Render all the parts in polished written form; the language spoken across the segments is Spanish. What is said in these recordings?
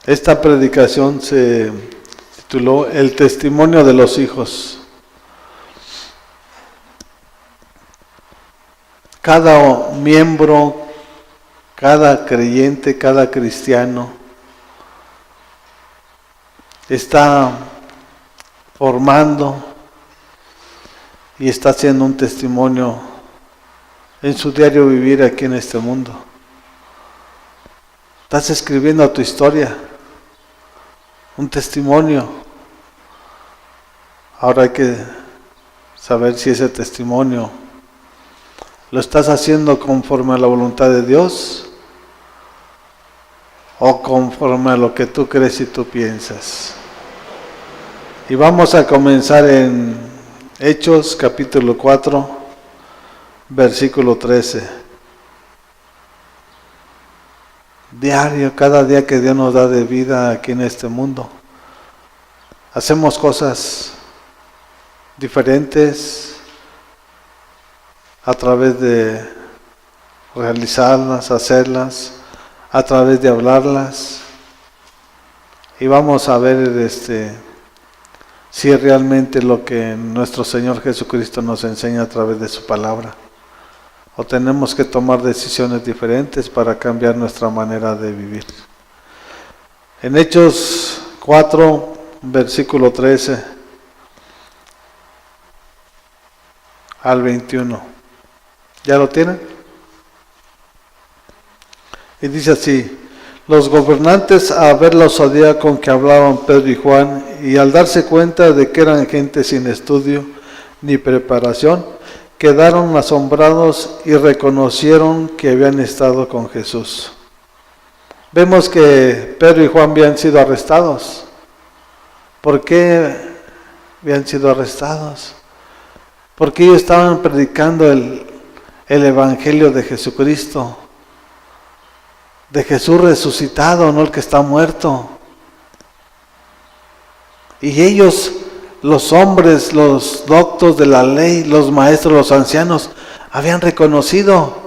Esta predicación se tituló El testimonio de los hijos. Cada miembro, cada creyente, cada cristiano está formando y está haciendo un testimonio en su diario vivir aquí en este mundo. Estás escribiendo tu historia, un testimonio. Ahora hay que saber si ese testimonio lo estás haciendo conforme a la voluntad de Dios o conforme a lo que tú crees y tú piensas. Y vamos a comenzar en Hechos capítulo 4, versículo 13. Diario, cada día que Dios nos da de vida aquí en este mundo, hacemos cosas diferentes a través de realizarlas, hacerlas, a través de hablarlas. Y vamos a ver si es realmente lo que nuestro Señor Jesucristo nos enseña a través de su palabra. O tenemos que tomar decisiones diferentes para cambiar nuestra manera de vivir. En Hechos 4, versículo 13 al 21. ¿Ya lo tienen? Y dice así: los gobernantes, a ver la osadía con que hablaban Pedro y Juan, y al darse cuenta de que eran gente sin estudio ni preparación, quedaron asombrados y reconocieron que habían estado con Jesús. Vemos que Pedro y Juan habían sido arrestados. ¿Por qué habían sido arrestados? Porque ellos estaban predicando el evangelio de Jesucristo, de Jesús resucitado, no el que está muerto. Y ellos, los hombres, los doctos de la ley, los maestros, los ancianos, habían reconocido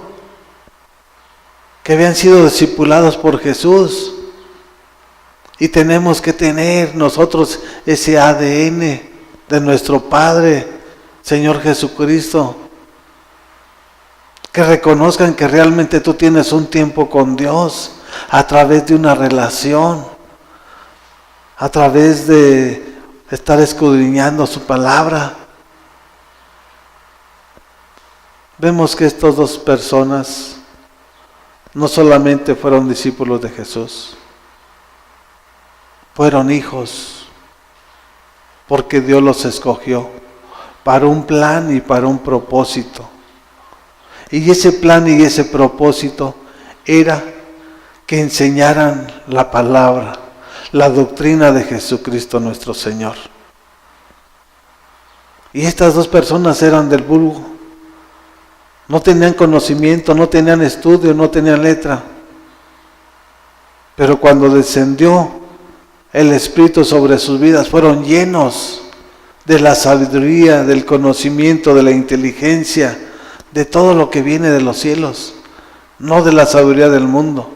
que habían sido discipulados por Jesús. Y tenemos que tener nosotros ese ADN de nuestro Padre, Señor Jesucristo. Que reconozcan que realmente tú tienes un tiempo con Dios a través de una relación, a través de estar escudriñando su palabra. Vemos que estas dos personas no solamente fueron discípulos de Jesús, fueron hijos, porque Dios los escogió para un plan y para un propósito. Y ese plan y ese propósito era que enseñaran la palabra, la doctrina de Jesucristo nuestro Señor. Y estas dos personas eran del vulgo. No tenían conocimiento, no tenían estudio, no tenían letra. Pero cuando descendió el Espíritu sobre sus vidas, fueron llenos de la sabiduría, del conocimiento, de la inteligencia, de todo lo que viene de los cielos, no de la sabiduría del mundo.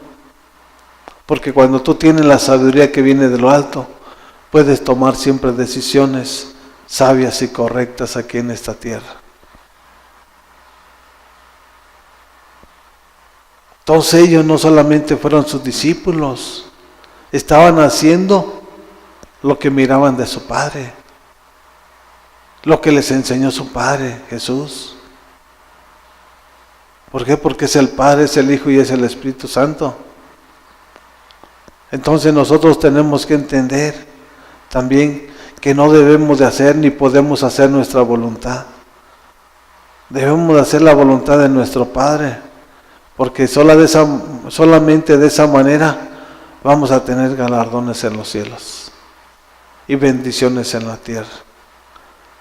Porque cuando tú tienes la sabiduría que viene de lo alto, puedes tomar siempre decisiones sabias y correctas aquí en esta tierra. Todos ellos no solamente fueron sus discípulos, estaban haciendo lo que miraban de su Padre, lo que les enseñó su Padre, Jesús. ¿Por qué? Porque es el Padre, es el Hijo y es el Espíritu Santo. Entonces nosotros tenemos que entender también que no debemos de hacer ni podemos hacer nuestra voluntad. Debemos de hacer la voluntad de nuestro Padre, porque solamente de esa manera vamos a tener galardones en los cielos y bendiciones en la tierra.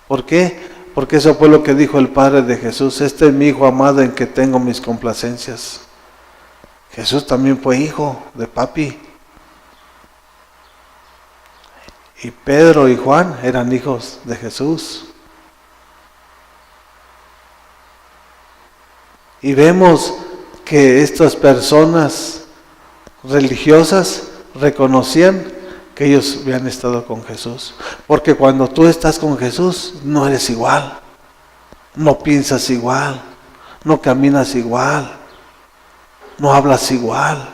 ¿Por qué? Porque eso fue lo que dijo el Padre de Jesús: este es mi Hijo amado en que tengo mis complacencias. Jesús también fue hijo de papi. Y Pedro y Juan eran hijos de Jesús. Y vemos que estas personas religiosas reconocían que ellos habían estado con Jesús. Porque cuando tú estás con Jesús, no eres igual, no piensas igual, no caminas igual, no hablas igual.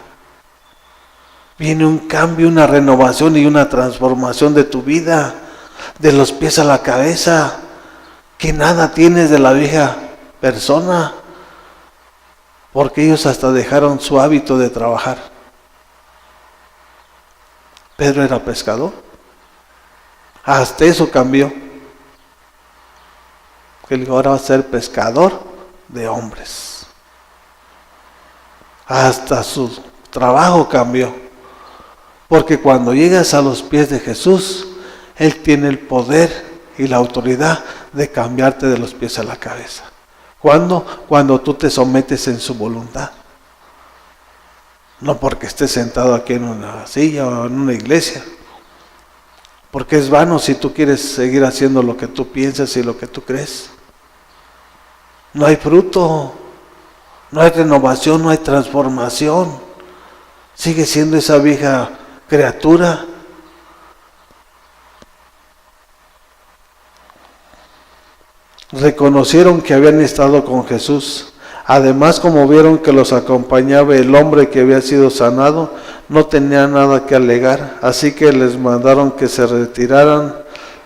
Viene un cambio, una renovación y una transformación de tu vida, de los pies a la cabeza, que nada tienes de la vieja persona, porque ellos hasta dejaron su hábito de trabajar. Pedro era pescador, hasta eso cambió, que él ahora va a ser pescador de hombres. Hasta su trabajo cambió, porque cuando llegas a los pies de Jesús, Él tiene el poder y la autoridad de cambiarte de los pies a la cabeza. ¿Cuándo? Cuando tú te sometes en su voluntad. No porque estés sentado aquí en una silla o en una iglesia. Porque es vano si tú quieres seguir haciendo lo que tú piensas y lo que tú crees. No hay fruto, no hay renovación, no hay transformación. Sigue siendo esa vieja criatura. Reconocieron que habían estado con Jesús. Además, como vieron que los acompañaba el hombre que había sido sanado, no tenían nada que alegar. Así que les mandaron que se retiraran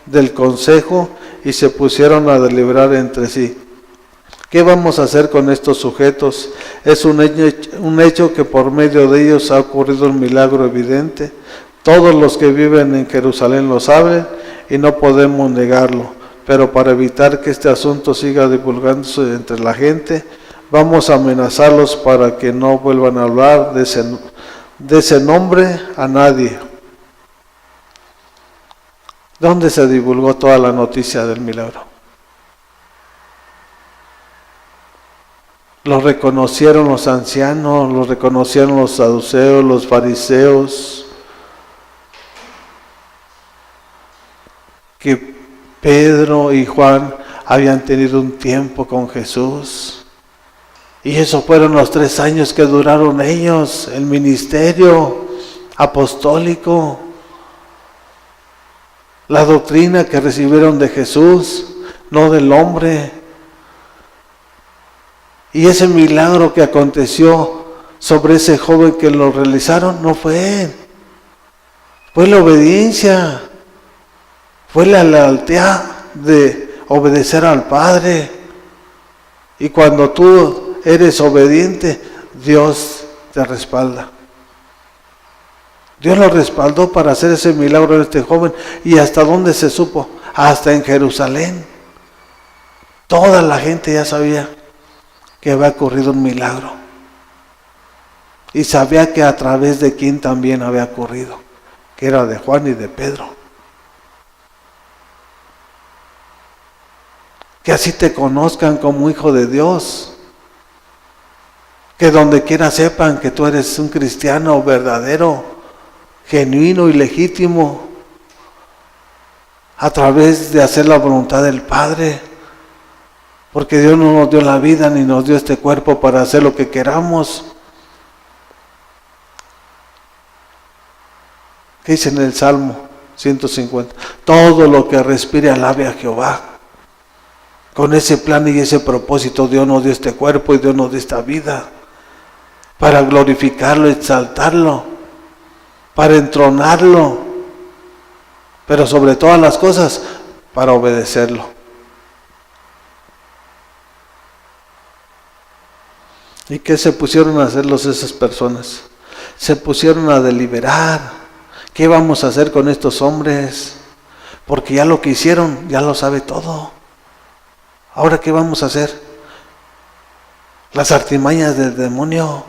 del consejo y se pusieron a deliberar entre sí. ¿Qué vamos a hacer con estos sujetos? Es un hecho que por medio de ellos ha ocurrido un milagro evidente. Todos los que viven en Jerusalén lo saben y no podemos negarlo. Pero para evitar que este asunto siga divulgándose entre la gente, vamos a amenazarlos para que no vuelvan a hablar de ese nombre a nadie. ¿Dónde se divulgó toda la noticia del milagro? Lo reconocieron los ancianos, lo reconocieron los saduceos, los fariseos, que Pedro y Juan habían tenido un tiempo con Jesús. Y esos fueron los 3 años que duraron ellos, el ministerio apostólico, la doctrina que recibieron de Jesús, no del hombre. Y ese milagro que aconteció sobre ese joven que lo realizaron, no fue él. Fue la obediencia, fue la lealtad de obedecer al Padre. Y cuando tú eres obediente, Dios te respalda. Dios lo respaldó para hacer ese milagro en este joven. ¿Y hasta dónde se supo? Hasta en Jerusalén. Toda la gente ya sabía que había ocurrido un milagro. Y sabía que a través de quién también había ocurrido, que era de Juan y de Pedro. Que así te conozcan como hijo de Dios. Que donde quiera sepan que tú eres un cristiano verdadero, genuino y legítimo, a través de hacer la voluntad del Padre. Porque Dios no nos dio la vida ni nos dio este cuerpo para hacer lo que queramos. ¿Qué dice en el Salmo 150? Todo lo que respire alabe a Jehová. Con ese plan y ese propósito Dios nos dio este cuerpo y Dios nos dio esta vida. Para glorificarlo, exaltarlo, para entronarlo, pero sobre todas las cosas, para obedecerlo. ¿Y qué se pusieron a hacer esas personas? Se pusieron a deliberar. ¿Qué vamos a hacer con estos hombres? Porque ya lo que hicieron, ya lo sabe todo. ¿Ahora qué vamos a hacer? Las artimañas del demonio.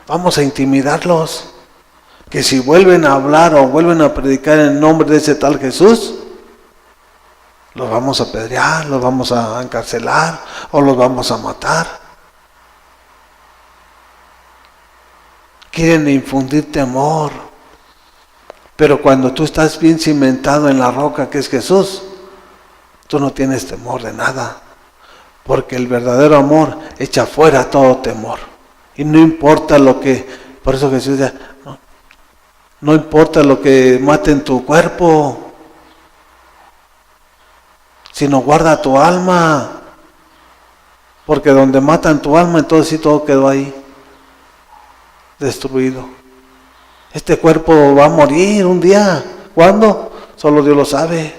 Vamos a intimidarlos. Que si vuelven a hablar o vuelven a predicar en nombre de ese tal Jesús, los vamos a apedrear, los vamos a encarcelar o los vamos a matar. Quieren infundir temor. Pero cuando tú estás bien cimentado en la roca que es Jesús, tú no tienes temor de nada. Porque el verdadero amor echa fuera todo temor. Y no importa lo que... Por eso Jesús dice, No importa lo que mate en tu cuerpo, sino guarda tu alma. Porque donde matan tu alma, entonces sí todo quedó ahí, destruido. Este cuerpo va a morir un día. ¿Cuándo? Solo Dios lo sabe.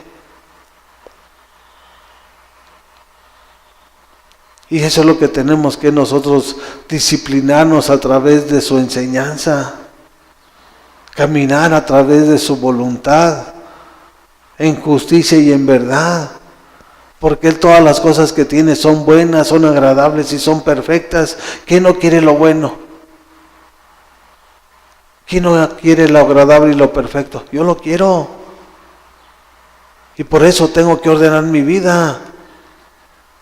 Y eso es lo que tenemos que nosotros disciplinarnos a través de su enseñanza. Caminar a través de su voluntad, en justicia y en verdad. Porque Él todas las cosas que tiene son buenas, son agradables y son perfectas. ¿Quién no quiere lo bueno? ¿Quién no quiere lo agradable y lo perfecto? Yo lo quiero. Y por eso tengo que ordenar mi vida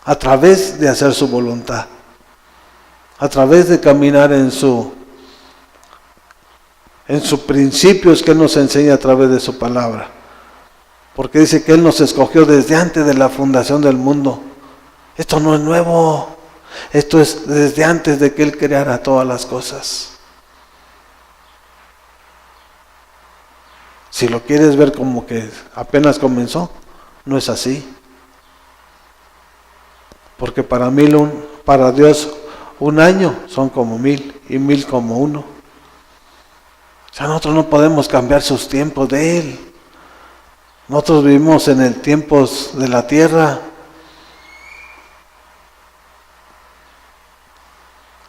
a través de hacer su voluntad. A través de caminar en sus principios que Él nos enseña a través de su palabra. Porque dice que Él nos escogió desde antes de la fundación del mundo. Esto no es nuevo. Esto es desde antes de que Él creara todas las cosas. Si lo quieres ver como que apenas comenzó, no es así. Porque para Dios un año son como 1000 y 1000 como uno. O sea, nosotros no podemos cambiar sus tiempos de Él. Nosotros vivimos en el tiempo de la tierra.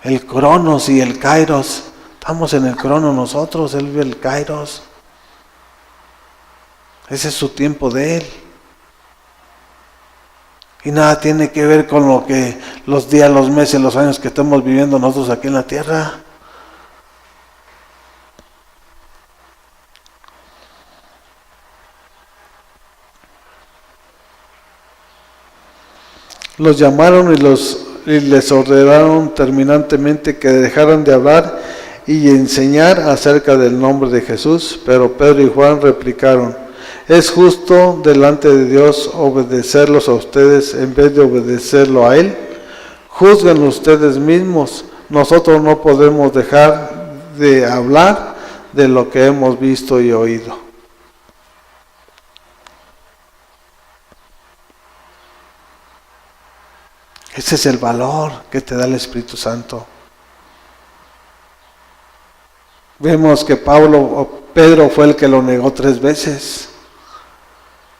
El Cronos y el Kairos. Estamos en el Cronos nosotros, Él vive el Kairos. Ese es su tiempo de Él. Y nada tiene que ver con lo que los días, los meses, los años que estamos viviendo nosotros aquí en la tierra. Los llamaron y les ordenaron terminantemente que dejaran de hablar y enseñar acerca del nombre de Jesús. Pero Pedro y Juan replicaron: ¿es justo delante de Dios obedecerlos a ustedes en vez de obedecerlo a Él? Juzguen ustedes mismos. Nosotros no podemos dejar de hablar de lo que hemos visto y oído. Ese es el valor que te da el Espíritu Santo. Vemos que Pedro fue el que lo negó 3 veces.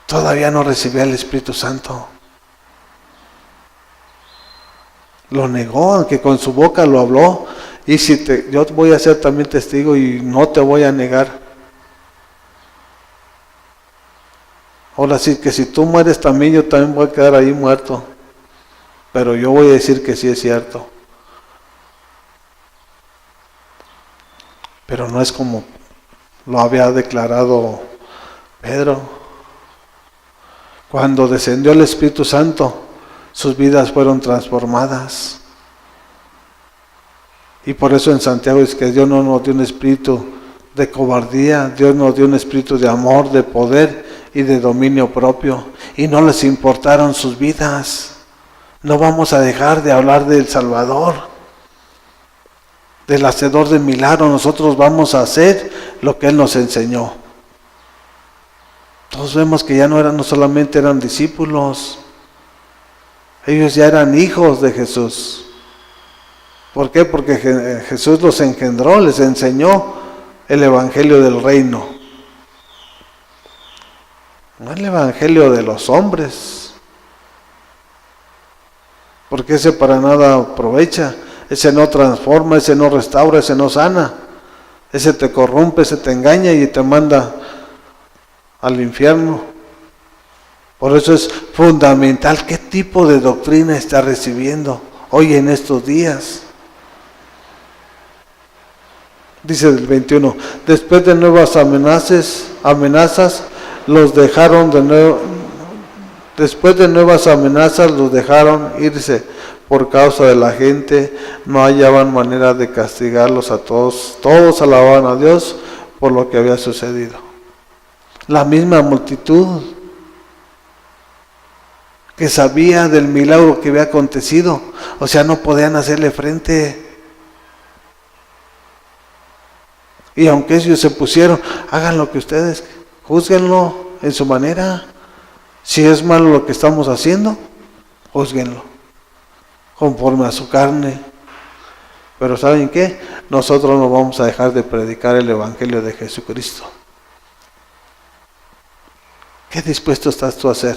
Todavía no recibía el Espíritu Santo. Lo negó, aunque con su boca lo habló. Y yo voy a ser también testigo y no te voy a negar. Ahora sí que si tú mueres también, yo también voy a quedar ahí muerto. Pero yo voy a decir que sí es cierto. Pero no es como lo había declarado Pedro. Cuando descendió el Espíritu Santo, sus vidas fueron transformadas. Y por eso en Santiago es que Dios no nos dio un espíritu de cobardía, Dios nos dio un espíritu de amor, de poder y de dominio propio. Y no les importaron sus vidas. No vamos a dejar de hablar del Salvador, del hacedor de milagros. Nosotros vamos a hacer lo que Él nos enseñó. Todos vemos que ya no solamente eran discípulos, ellos ya eran hijos de Jesús. ¿Por qué? Porque Jesús los engendró, les enseñó el evangelio del reino. No el evangelio de los hombres. Porque ese para nada aprovecha, ese no transforma, ese no restaura, ese no sana, ese te corrompe, ese te engaña y te manda al infierno. Por eso es fundamental qué tipo de doctrina está recibiendo hoy en estos días. Dice el 21, después de nuevas amenazas los dejaron de nuevo. Después de nuevas amenazas los dejaron irse por causa de la gente. No hallaban manera de castigarlos a todos. Todos alababan a Dios por lo que había sucedido. La misma multitud que sabía del milagro que había acontecido. O sea, no podían hacerle frente. Y aunque ellos se pusieron, hagan lo que ustedes, júzguenlo en su manera. Si es malo lo que estamos haciendo, júzguenlo conforme a su carne. Pero ¿saben qué? Nosotros no vamos a dejar de predicar el Evangelio de Jesucristo. ¿Qué dispuesto estás tú a hacer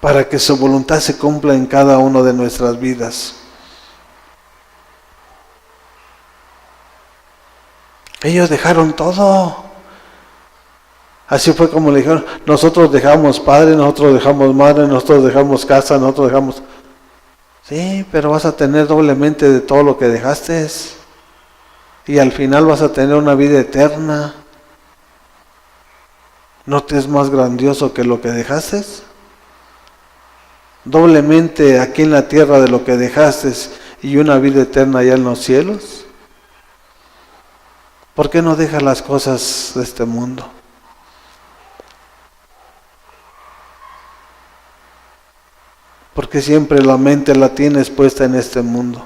para que su voluntad se cumpla en cada una de nuestras vidas? Ellos dejaron todo. Así fue como le dijeron, nosotros dejamos padre, nosotros dejamos madre, nosotros dejamos casa, nosotros dejamos... Sí, pero vas a tener doblemente de todo lo que dejaste. Y al final vas a tener una vida eterna. ¿No te es más grandioso que lo que dejaste? Doblemente aquí en la tierra de lo que dejaste y una vida eterna allá en los cielos. ¿Por qué no dejas las cosas de este mundo? Porque siempre la mente la tienes puesta en este mundo.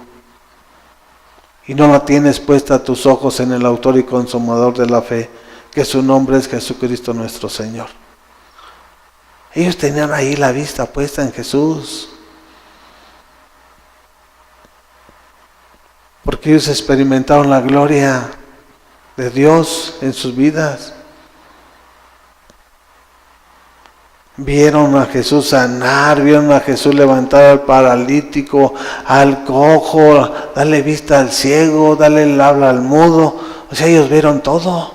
Y no la tienes puesta tus ojos en el autor y consumador de la fe, que su nombre es Jesucristo nuestro Señor. Ellos tenían ahí la vista puesta en Jesús. Porque ellos experimentaron la gloria de Dios en sus vidas. Vieron a Jesús sanar, vieron a Jesús levantar al paralítico, al cojo, darle vista al ciego, darle el habla al mudo. O sea, ellos vieron todo.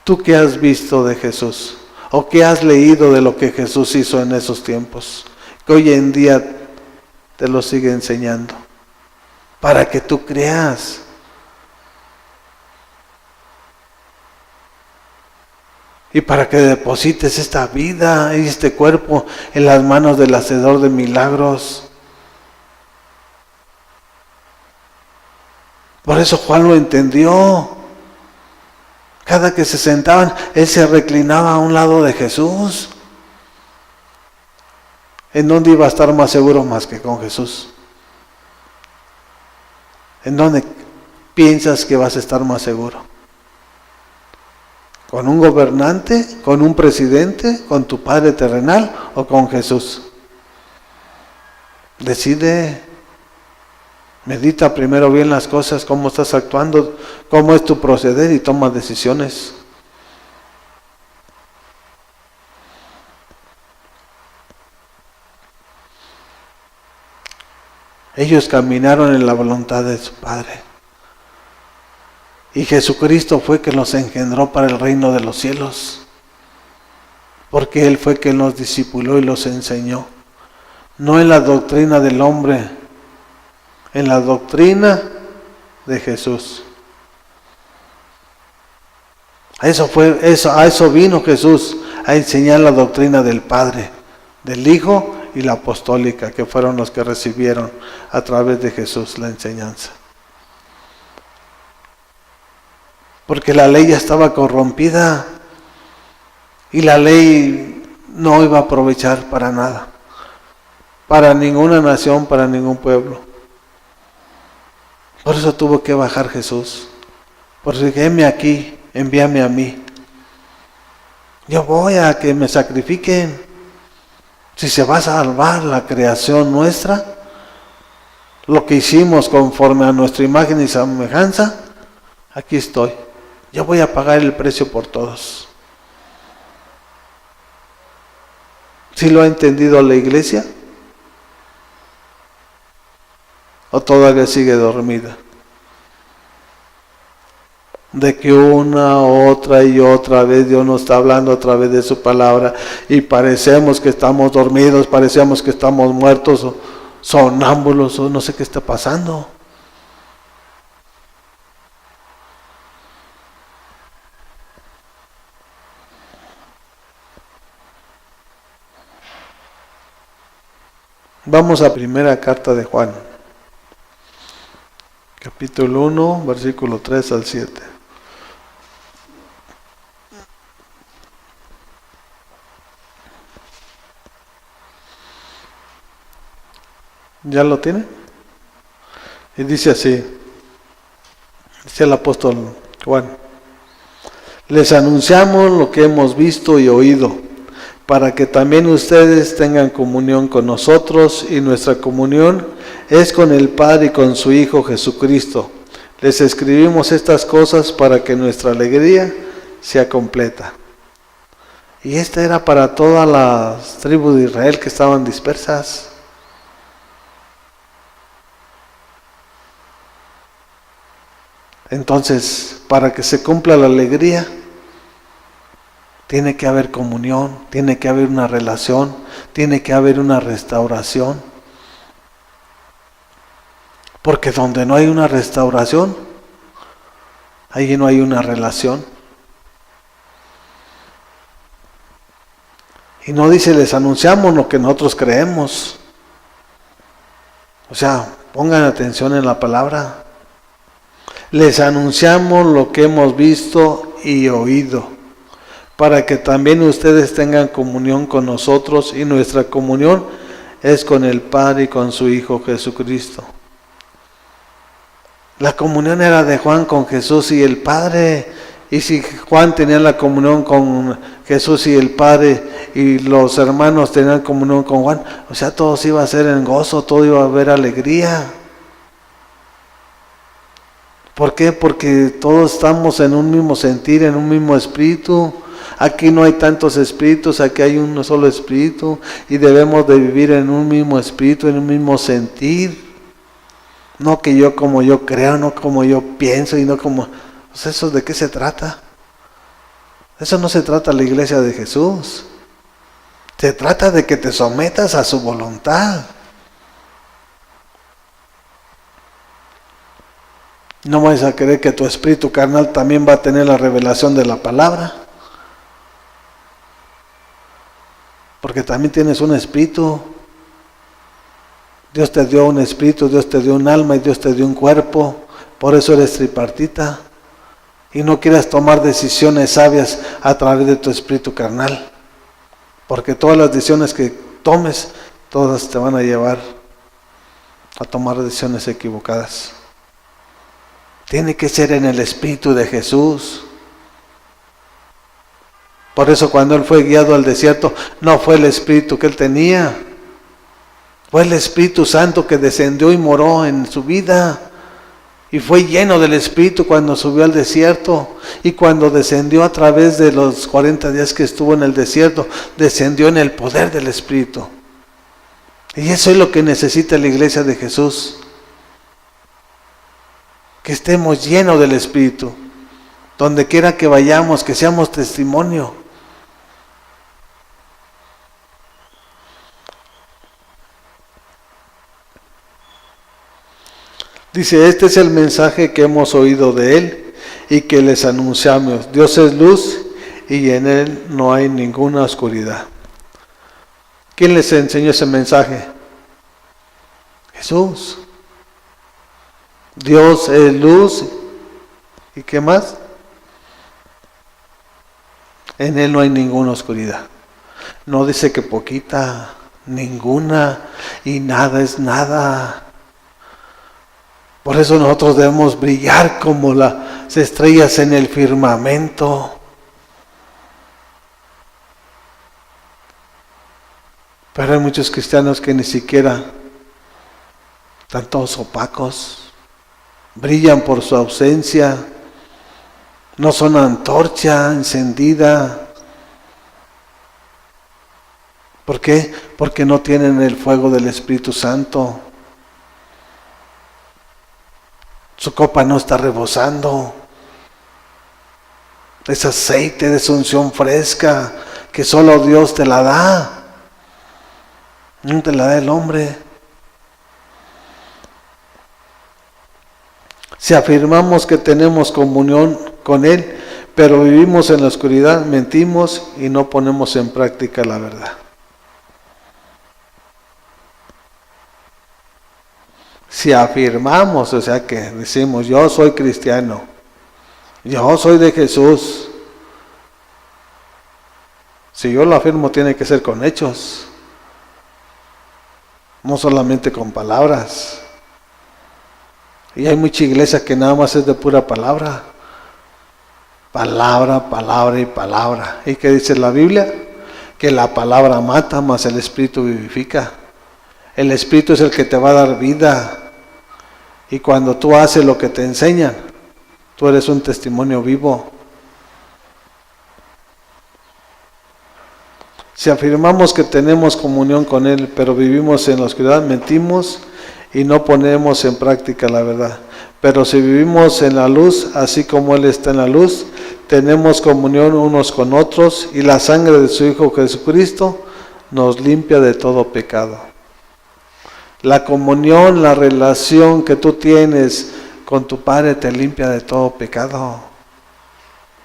¿Tú qué has visto de Jesús? ¿O qué has leído de lo que Jesús hizo en esos tiempos? Que hoy en día te lo sigue enseñando. Para que tú creas. Y para que deposites esta vida y este cuerpo en las manos del hacedor de milagros. Por eso Juan lo entendió. Cada que se sentaban, él se reclinaba a un lado de Jesús. ¿En dónde iba a estar más seguro más que con Jesús? ¿En dónde piensas que vas a estar más seguro? ¿Con un gobernante? ¿Con un presidente? ¿Con tu padre terrenal? ¿O con Jesús? Decide. Medita primero bien las cosas, cómo estás actuando, cómo es tu proceder y toma decisiones. Ellos caminaron en la voluntad de su Padre. Y Jesucristo fue quien los engendró para el reino de los cielos. Porque Él fue quien los discipuló y los enseñó. No en la doctrina del hombre, en la doctrina de Jesús. A eso vino Jesús, a enseñar la doctrina del Padre, del Hijo y la apostólica, que fueron los que recibieron a través de Jesús la enseñanza. Porque la ley ya estaba corrompida y la ley no iba a aprovechar para nada, para ninguna nación, para ningún pueblo. Por eso tuvo que bajar Jesús. Por eso dije, heme aquí, envíame a mí. Yo voy a que me sacrifiquen. Si se va a salvar la creación nuestra, lo que hicimos conforme a nuestra imagen y semejanza, aquí estoy. Yo voy a pagar el precio por todos. ¿Sí lo ha entendido la iglesia? ¿O todavía sigue dormida? De que una, otra y otra vez Dios nos está hablando a través de su palabra y parecemos que estamos dormidos, parecemos que estamos muertos o sonámbulos o no sé qué está pasando. Vamos a primera carta de Juan, capítulo 1, versículo 3 al 7. ¿Ya lo tiene? Y dice así, dice el apóstol Juan: les anunciamos lo que hemos visto y oído, para que también ustedes tengan comunión con nosotros, y nuestra comunión es con el Padre y con su Hijo Jesucristo. Les escribimos estas cosas para que nuestra alegría sea completa. Y esta era para todas las tribus de Israel que estaban dispersas. Entonces, para que se cumpla la alegría, tiene que haber comunión, tiene que haber una relación, tiene que haber una restauración. Porque donde no hay una restauración, ahí no hay una relación. Y no dice, les anunciamos lo que nosotros creemos. O sea, pongan atención en la palabra. Les anunciamos lo que hemos visto y oído, para que también ustedes tengan comunión con nosotros, y nuestra comunión es con el Padre y con su Hijo Jesucristo. La comunión era de Juan con Jesús y el Padre, y si Juan tenía la comunión con Jesús y el Padre, y los hermanos tenían comunión con Juan, o sea, todo se iba a hacer en gozo, todo iba a haber alegría. ¿Por qué? Porque todos estamos en un mismo sentir, en un mismo espíritu. Aquí no hay tantos espíritus, aquí hay un solo espíritu, y debemos de vivir en un mismo espíritu, en un mismo sentir. No que yo como yo creo, no como yo pienso, y no como... Pues ¿eso de qué se trata? Eso no se trata la iglesia de Jesús. Se trata de que te sometas a su voluntad. No vayas a creer que tu espíritu carnal también va a tener la revelación de la palabra. Porque también tienes un espíritu. Dios te dio un espíritu, Dios te dio un alma y Dios te dio un cuerpo. Por eso eres tripartita. Y no quieras tomar decisiones sabias a través de tu espíritu carnal. Porque todas las decisiones que tomes, todas te van a llevar a tomar decisiones equivocadas. Tiene que ser en el Espíritu de Jesús. Por eso cuando Él fue guiado al desierto, no fue el Espíritu que Él tenía. Fue el Espíritu Santo que descendió y moró en su vida. Y fue lleno del Espíritu cuando subió al desierto. Y cuando descendió a través de los 40 días que estuvo en el desierto, descendió en el poder del Espíritu. Y eso es lo que necesita la iglesia de Jesús. Que estemos llenos del Espíritu. Donde quiera que vayamos, que seamos testimonio. Dice, este es el mensaje que hemos oído de Él y que les anunciamos. Dios es luz y en Él no hay ninguna oscuridad. ¿Quién les enseñó ese mensaje? Jesús. Dios es luz. ¿Y qué más? En Él no hay ninguna oscuridad. No dice que poquita, ninguna, y nada es nada. Por eso nosotros debemos brillar como las estrellas en el firmamento. Pero hay muchos cristianos que ni siquiera están todos opacos. Brillan por su ausencia. No son antorcha encendida. ¿Por qué? Porque no tienen el fuego del Espíritu Santo. Su copa no está rebosando. Es aceite de unción fresca que solo Dios te la da. No te la da el hombre. Si afirmamos que tenemos comunión con Él, pero vivimos en la oscuridad, mentimos y no ponemos en práctica la verdad. Si afirmamos, o sea que decimos, yo soy cristiano, yo soy de Jesús. Si yo lo afirmo, tiene que ser con hechos. no solamente con palabras. Y hay mucha iglesia que nada más es de pura palabra. Palabra, palabra y palabra. ¿Y qué dice la Biblia? Que la palabra mata, mas el Espíritu vivifica. El Espíritu es el que te va a dar vida. Y cuando tú haces lo que te enseñan, tú eres un testimonio vivo. Si afirmamos que tenemos comunión con Él, pero vivimos en la oscuridad, mentimos y no ponemos en práctica la verdad. Pero si vivimos en la luz, así como Él está en la luz, tenemos comunión unos con otros y la sangre de su Hijo Jesucristo nos limpia de todo pecado. La comunión, la relación que tú tienes con tu Padre te limpia de todo pecado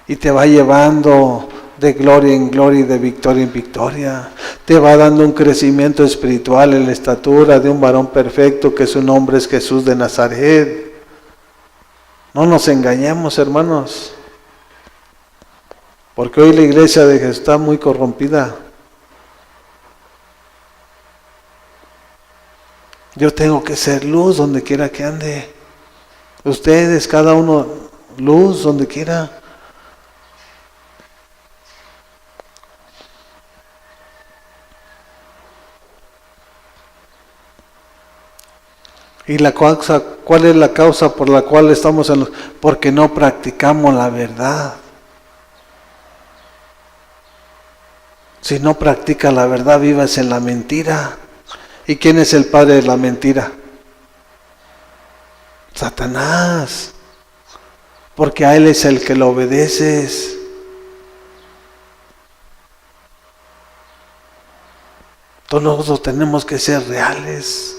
y te va llevando de gloria en gloria y de victoria en victoria. Te va dando un crecimiento espiritual en la estatura de un varón perfecto, que su nombre es Jesús de Nazaret. No nos engañemos, hermanos, porque hoy la iglesia de Jesús está muy corrompida. Yo tengo que ser luz donde quiera que ande. Ustedes, cada uno, luz donde quiera. ¿Y la causa, cuál es la causa por la cual estamos en los? Porque no practicamos la verdad. Si no practicas la verdad, vivas en la mentira. ¿Y quién es el padre de la mentira? Satanás. Porque a él es el que lo obedeces. Todos nosotros tenemos que ser reales.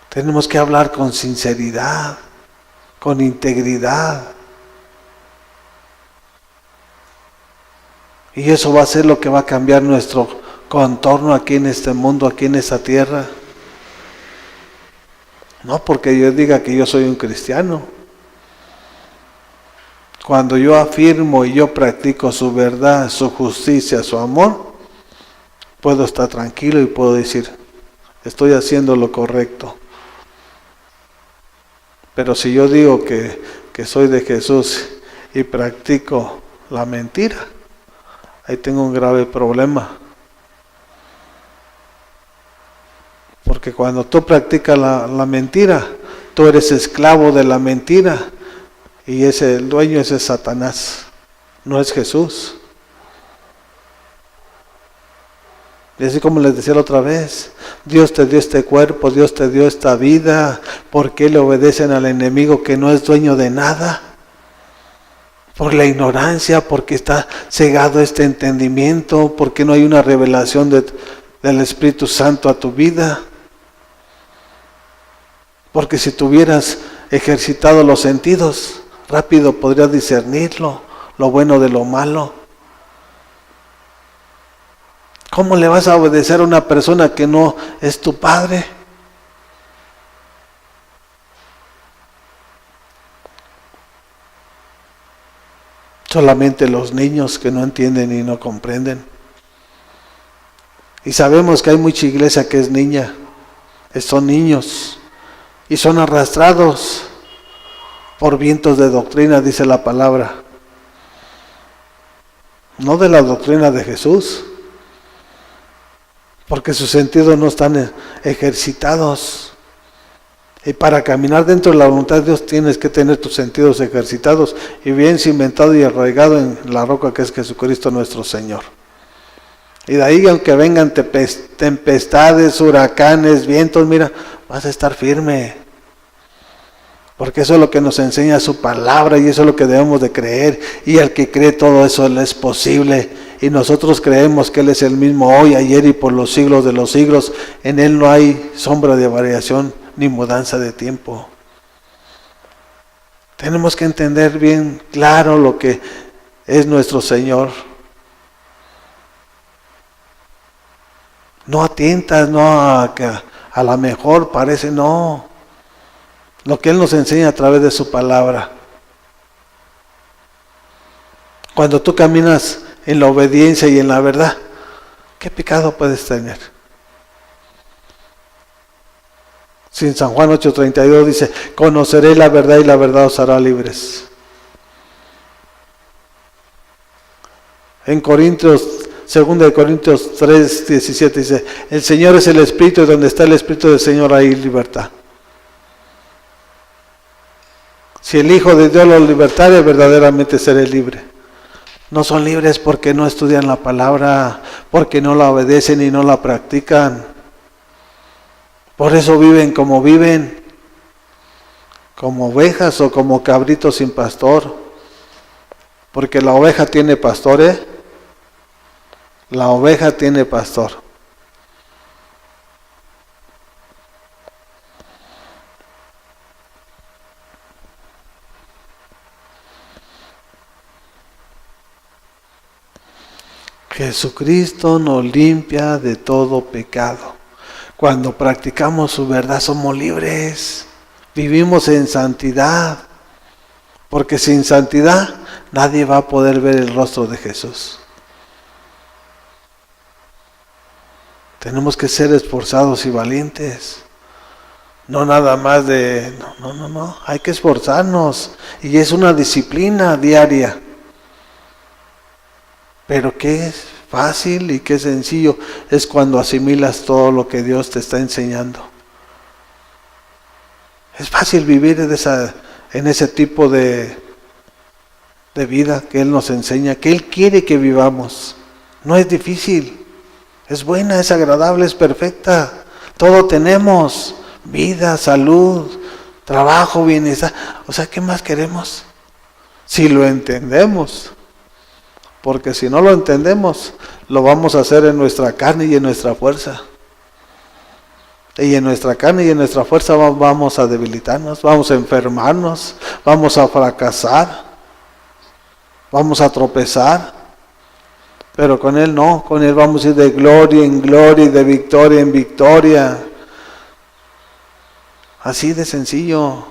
Tenemos que hablar con sinceridad, con integridad. Y eso va a ser lo que va a cambiar nuestro contorno aquí en este mundo, aquí en esta tierra. No porque yo diga que yo soy un cristiano. Cuando yo afirmo y yo practico su verdad, su justicia, su amor, puedo estar tranquilo y puedo decir, estoy haciendo lo correcto. Pero si yo digo que soy de Jesús y practico la mentira, ahí tengo un grave problema. Porque cuando tú practicas la mentira, tú eres esclavo de la mentira y el dueño es Satanás, no es Jesús. Y así como les decía la otra vez, Dios te dio este cuerpo, Dios te dio esta vida. ¿Por qué le obedecen al enemigo que no es dueño de nada? Por la ignorancia, porque está cegado este entendimiento, porque no hay una revelación del Espíritu Santo a tu vida. Porque si tuvieras ejercitado los sentidos, rápido podrías discernirlo, lo bueno de lo malo. ¿Cómo le vas a obedecer a una persona que no es tu padre? Solamente los niños que no entienden y no comprenden. Y sabemos que hay mucha iglesia que es niña, son niños, y son arrastrados por vientos de doctrina, dice la palabra. No de la doctrina de Jesús, porque sus sentidos no están ejercitados. Y para caminar dentro de la voluntad de Dios tienes que tener tus sentidos ejercitados y bien cimentado y arraigado en la roca que es Jesucristo nuestro Señor. Y de ahí, aunque vengan tempestades, huracanes, vientos, mira, vas a estar firme. Porque eso es lo que nos enseña su palabra y eso es lo que debemos de creer. Y el que cree todo eso le es posible. Y nosotros creemos que Él es el mismo hoy, ayer y por los siglos de los siglos. En Él no hay sombra de variación ni mudanza de tiempo. Tenemos que entender bien claro lo que es nuestro Señor. No atientas, no a la mejor parece, no. Lo que Él nos enseña a través de su palabra. Cuando tú caminas en la obediencia y en la verdad, ¿qué pecado puedes tener? Si en San Juan 8:32 dice, conoceréis la verdad y la verdad os hará libres. En Corintios, 2 de Corintios 3:17 dice, el Señor es el Espíritu y donde está el Espíritu del Señor hay libertad. Si el Hijo de Dios los libertare, verdaderamente seré libre. No son libres porque no estudian la palabra, porque no la obedecen y no la practican. Por eso viven, como ovejas o como cabritos sin pastor. Porque la oveja tiene pastor, La oveja tiene pastor. Jesucristo nos limpia de todo pecado. Cuando practicamos su verdad somos libres. Vivimos en santidad. Porque sin santidad nadie va a poder ver el rostro de Jesús. Tenemos que ser esforzados y valientes. No nada más de... No. Hay que esforzarnos. Y es una disciplina diaria. Pero qué es fácil y qué sencillo es cuando asimilas todo lo que Dios te está enseñando. Es fácil vivir en ese tipo de vida que Él nos enseña, que Él quiere que vivamos. No es difícil. Es buena, es agradable, es perfecta. Todo tenemos. Vida, salud, trabajo, bienestar. O sea, ¿qué más queremos? Si lo entendemos. Porque si no lo entendemos, lo vamos a hacer en nuestra carne y en nuestra fuerza. Y en nuestra carne y en nuestra fuerza vamos a debilitarnos, vamos a enfermarnos, vamos a fracasar, vamos a tropezar. Pero con Él no, con Él vamos a ir de gloria en gloria y de victoria en victoria. Así de sencillo.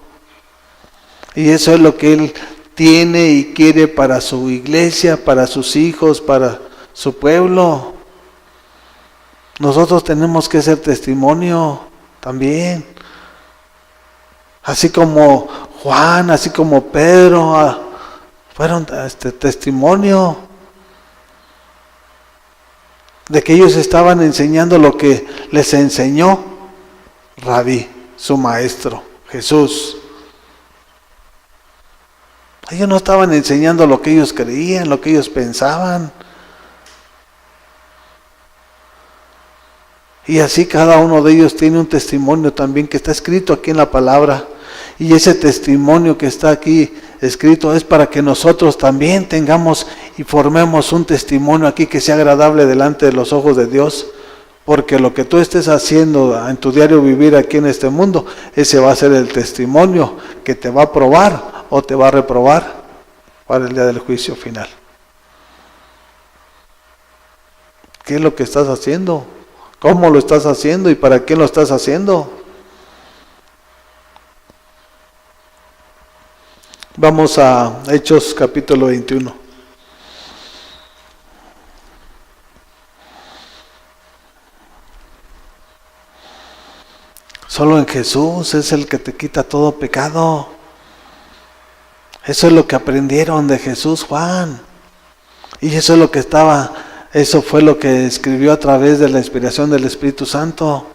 Y eso es lo que Él tiene y quiere para su iglesia, para sus hijos, para su pueblo. Nosotros tenemos que ser testimonio también. Así como Juan, así como Pedro, fueron testimonio de que ellos estaban enseñando lo que les enseñó Rabí, su maestro, Jesús. Ellos no estaban enseñando lo que ellos creían, lo que ellos pensaban. Y así cada uno de ellos tiene un testimonio también que está escrito aquí en la palabra. Y ese testimonio que está aquí escrito es para que nosotros también tengamos y formemos un testimonio aquí que sea agradable delante de los ojos de Dios. Porque lo que tú estés haciendo en tu diario vivir aquí en este mundo, ese va a ser el testimonio que te va a probar o te va a reprobar para el día del juicio final. ¿Qué es lo que estás haciendo? ¿Cómo lo estás haciendo y para quién lo estás haciendo? Vamos a Hechos capítulo 21. Solo en Jesús es el que te quita todo pecado. Eso es lo que aprendieron de Jesús, Juan. Y eso es lo que eso fue lo que escribió a través de la inspiración del Espíritu Santo.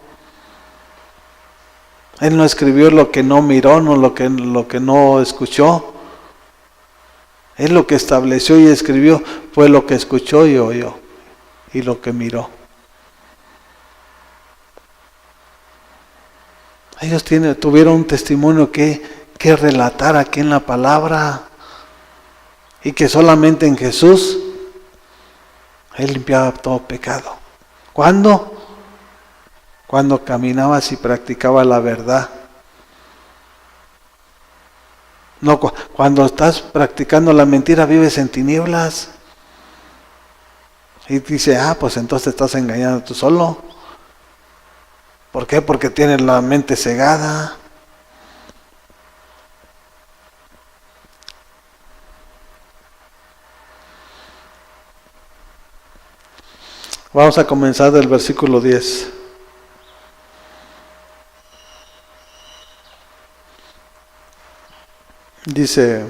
Él no escribió lo que no miró, no lo que no escuchó. Él lo que estableció y escribió fue lo que escuchó y oyó y lo que miró. Ellos tuvieron un testimonio que relatar aquí en la palabra y que solamente en Jesús Él limpiaba todo pecado. ¿Cuándo? Cuando caminabas y practicabas la verdad. No, cuando estás practicando la mentira vives en tinieblas. Y dice, pues entonces te estás engañando tú solo. ¿Por qué? Porque tienes la mente cegada. Vamos a comenzar del versículo 10. Dice,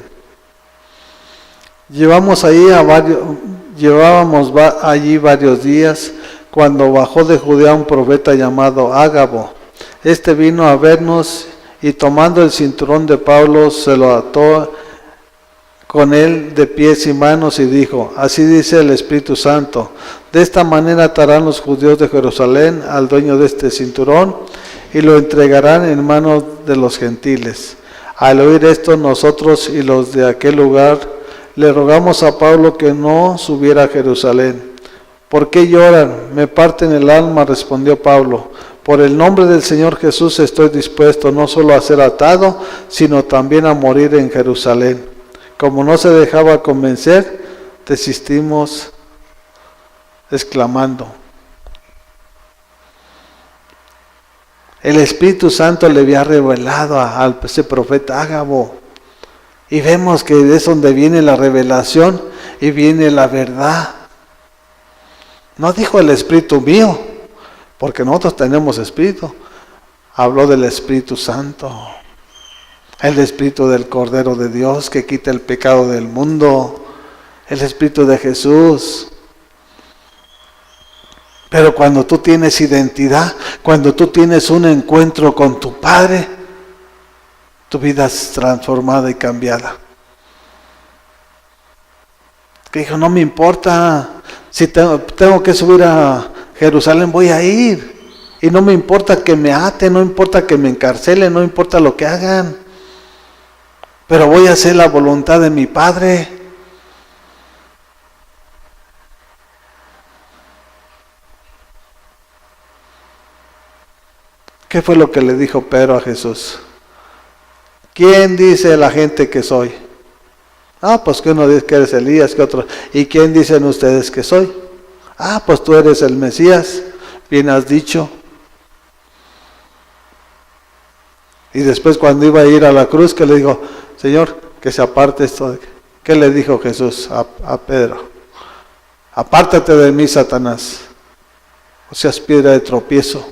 llevábamos allí varios días, cuando bajó de Judea un profeta llamado Ágabo. Este vino a vernos y tomando el cinturón de Pablo se lo ató con él de pies y manos y dijo, así dice el Espíritu Santo, de esta manera atarán los judíos de Jerusalén al dueño de este cinturón y lo entregarán en manos de los gentiles. Al oír esto, nosotros y los de aquel lugar le rogamos a Pablo que no subiera a Jerusalén. ¿Por qué lloran? Me parten el alma, respondió Pablo. Por el nombre del Señor Jesús estoy dispuesto no solo a ser atado, sino también a morir en Jerusalén. Como no se dejaba convencer, desistimos exclamando. El Espíritu Santo le había revelado a ese profeta Ágabo. Y vemos que es donde viene la revelación y viene la verdad. No dijo el Espíritu mío, porque nosotros tenemos Espíritu. Habló del Espíritu Santo. El Espíritu del Cordero de Dios que quita el pecado del mundo. El Espíritu de Jesús. Pero cuando tú tienes identidad, cuando tú tienes un encuentro con tu Padre, tu vida es transformada y cambiada. Que dijo, no me importa, si tengo que subir a Jerusalén, voy a ir. Y no me importa que me aten, no importa que me encarcelen, no importa lo que hagan. Pero voy a hacer la voluntad de mi Padre. ¿Qué fue lo que le dijo Pedro a Jesús? ¿Quién dice la gente que soy? Pues que uno dice que eres Elías, que otro. ¿Y quién dicen ustedes que soy? Pues tú eres el Mesías, bien has dicho. Y después cuando iba a ir a la cruz, que le dijo, Señor, que se aparte esto. ¿Qué le dijo Jesús a Pedro? Apártate de mí, Satanás, o seas piedra de tropiezo.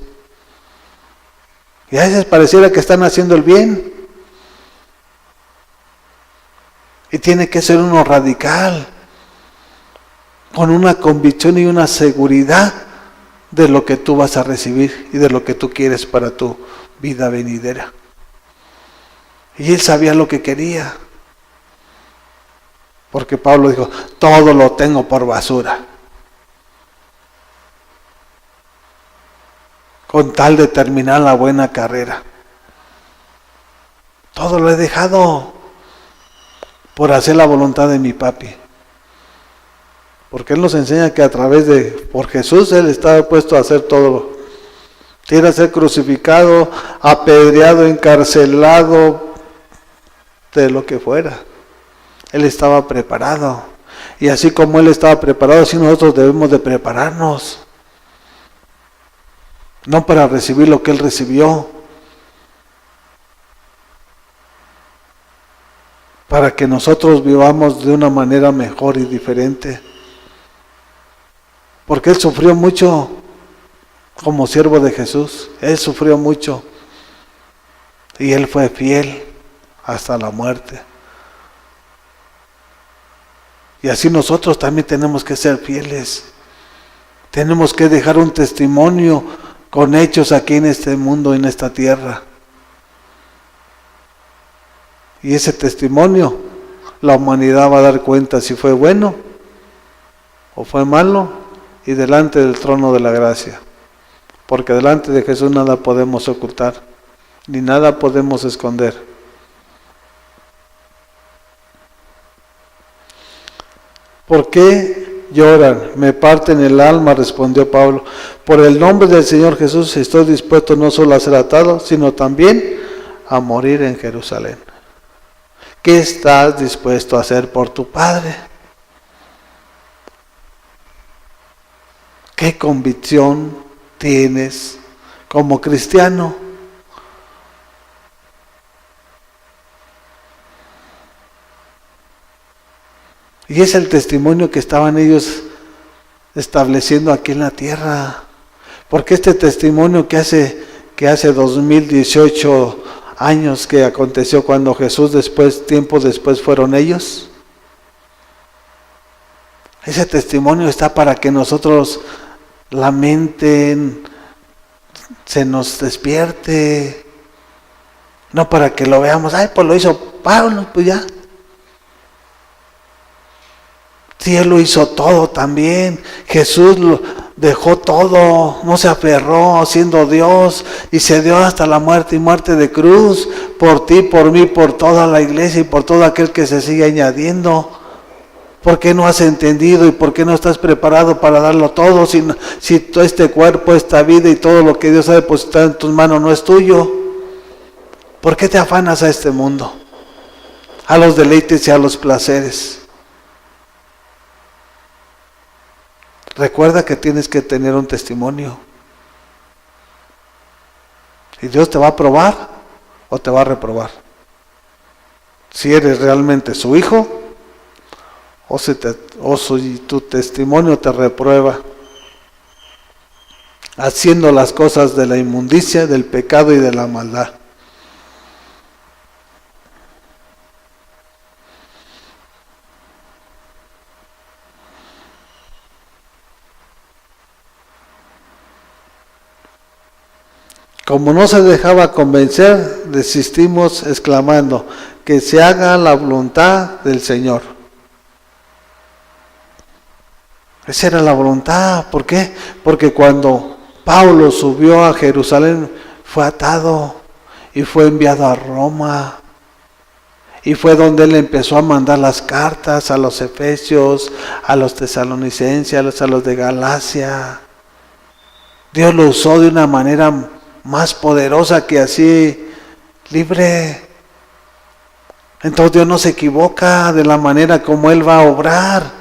Y a veces pareciera que están haciendo el bien. Y tiene que ser uno radical, con una convicción y una seguridad de lo que tú vas a recibir y de lo que tú quieres para tu vida venidera. Y él sabía lo que quería. Porque Pablo dijo, todo lo tengo por basura. Con tal de terminar la buena carrera. Todo lo he dejado por hacer la voluntad de mi papi. Porque Él nos enseña que por Jesús, Él estaba puesto a hacer todo. Quiere ser crucificado, apedreado, encarcelado, de lo que fuera. Él estaba preparado. Y así como Él estaba preparado, así nosotros debemos de prepararnos. No para recibir lo que Él recibió, para que nosotros vivamos de una manera mejor y diferente. Porque Él sufrió mucho como siervo de Jesús. Él sufrió mucho y Él fue fiel hasta la muerte. Y así nosotros también tenemos que ser fieles. Tenemos que dejar un testimonio con hechos aquí en este mundo, en esta tierra. Y ese testimonio, la humanidad va a dar cuenta si fue bueno o fue malo, y delante del trono de la gracia. Porque delante de Jesús nada podemos ocultar, ni nada podemos esconder. ¿Por qué lloran? Me parten el alma, respondió Pablo. Por el nombre del Señor Jesús estoy dispuesto no solo a ser atado, sino también a morir en Jerusalén. ¿Qué estás dispuesto a hacer por tu Padre? ¿Qué convicción tienes como cristiano? Y es el testimonio que estaban ellos estableciendo aquí en la tierra. Porque este testimonio que hace 2018 años que aconteció cuando Jesús tiempo después fueron ellos. Ese testimonio está para que nosotros la mente se nos despierte, no para que lo veamos, ay, pues lo hizo Pablo, pues ya. Sí, él lo hizo todo también. Jesús lo dejó todo, no se aferró siendo Dios y se dio hasta la muerte y muerte de cruz por ti, por mí, por toda la iglesia y por todo aquel que se sigue añadiendo. ¿Por qué no has entendido y por qué no estás preparado para darlo todo si todo este cuerpo, esta vida y todo lo que Dios ha depositado en tus manos no es tuyo? ¿Por qué te afanas a este mundo? A los deleites y a los placeres. Recuerda que tienes que tener un testimonio. Y Dios te va a aprobar o te va a reprobar. Si eres realmente su hijo o si tu testimonio te reprueba, haciendo las cosas de la inmundicia, del pecado y de la maldad. Como no se dejaba convencer, desistimos exclamando, que se haga la voluntad del Señor. Esa era la voluntad. ¿Por qué? Porque cuando Pablo subió a Jerusalén, fue atado y fue enviado a Roma. Y fue donde él empezó a mandar las cartas a los efesios, a los tesalonicenses, a los de Galacia. Dios lo usó de una manera más poderosa que así, libre. Entonces Dios no se equivoca de la manera como Él va a obrar,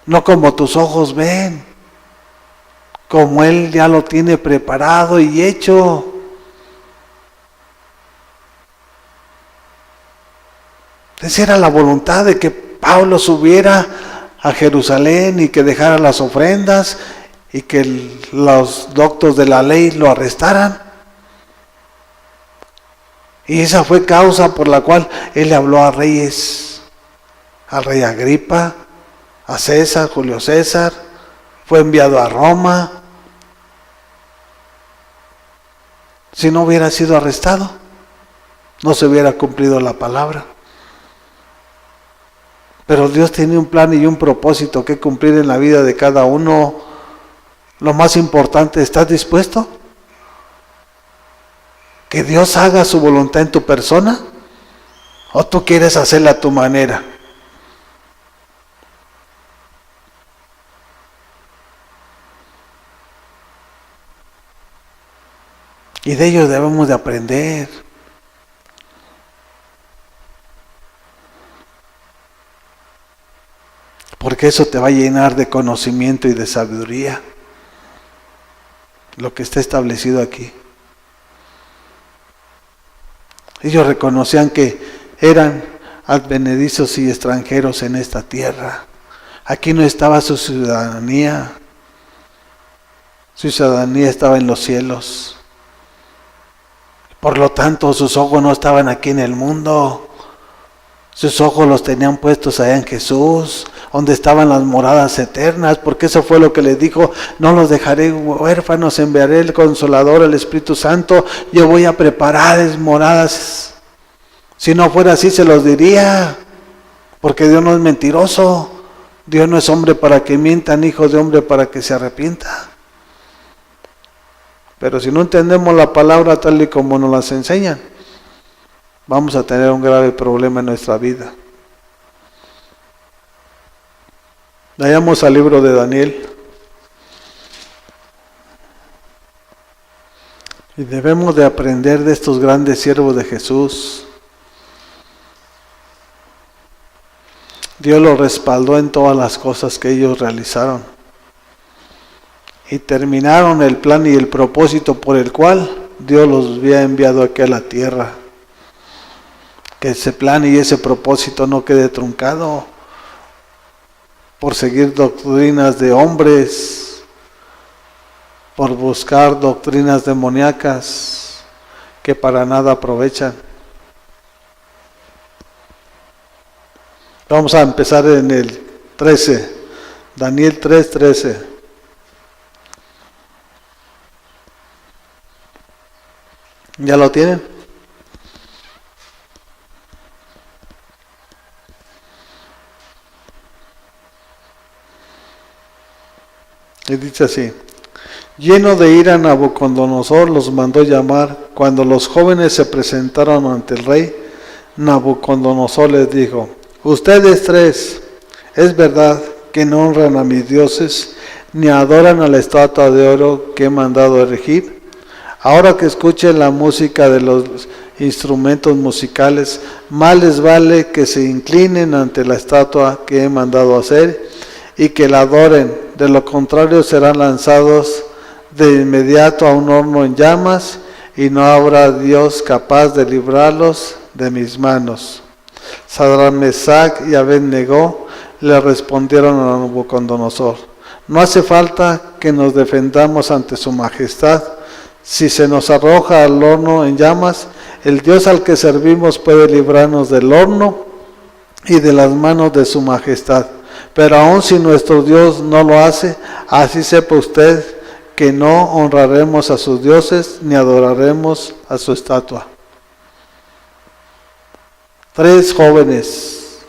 no como tus ojos ven, como Él ya lo tiene preparado y hecho. Esa era la voluntad de que Pablo subiera a Jerusalén y que dejara las ofrendas y que los doctos de la ley lo arrestaran. Y esa fue causa por la cual él le habló a reyes, al rey Agripa, a César, Julio César, fue enviado a Roma. Si no hubiera sido arrestado, no se hubiera cumplido la palabra. Pero Dios tiene un plan y un propósito que cumplir en la vida de cada uno. Lo más importante, ¿estás dispuesto? ¿Que Dios haga su voluntad en tu persona? ¿O tú quieres hacerla a tu manera? Y de ello debemos de aprender. Porque eso te va a llenar de conocimiento y de sabiduría. Lo que está establecido aquí. Ellos reconocían que eran advenedizos y extranjeros en esta tierra. Aquí no estaba su ciudadanía. Su ciudadanía estaba en los cielos. Por lo tanto, sus ojos no estaban aquí en el mundo. Sus ojos los tenían puestos allá en Jesús, donde estaban las moradas eternas, porque eso fue lo que les dijo: no los dejaré huérfanos, enviaré el Consolador, el Espíritu Santo, yo voy a preparar moradas. Si no fuera así se los diría, porque Dios no es mentiroso, Dios no es hombre para que mienta, ni hijo de hombre para que se arrepienta. Pero si no entendemos la palabra tal y como nos las enseñan, vamos a tener un grave problema en nuestra vida. Vayamos al libro de Daniel. Y debemos de aprender de estos grandes siervos de Jesús. Dios los respaldó en todas las cosas que ellos realizaron. Y terminaron el plan y el propósito por el cual Dios los había enviado aquí a la tierra. Que ese plan y ese propósito no quede truncado por seguir doctrinas de hombres, por buscar doctrinas demoníacas que para nada aprovechan. Vamos a empezar en el 13, Daniel 3:13. ¿Ya lo tienen? Y dice así: lleno de ira, Nabucodonosor los mandó llamar. Cuando los jóvenes se presentaron ante el rey, Nabucodonosor les dijo: ustedes tres, es verdad que no honran a mis dioses, ni adoran a la estatua de oro que he mandado erigir. Ahora que escuchen la música de los instrumentos musicales, más les vale que se inclinen ante la estatua que he mandado hacer y que la adoren. De lo contrario serán lanzados de inmediato a un horno en llamas, y no habrá Dios capaz de librarlos de mis manos. Sadrach, Mesach y Abed-Nego le respondieron a Nabucodonosor: no hace falta que nos defendamos ante su majestad. Si se nos arroja al horno en llamas, el Dios al que servimos puede librarnos del horno y de las manos de su majestad. Pero aun si nuestro Dios no lo hace, así sepa usted que no honraremos a sus dioses ni adoraremos a su estatua. Tres jóvenes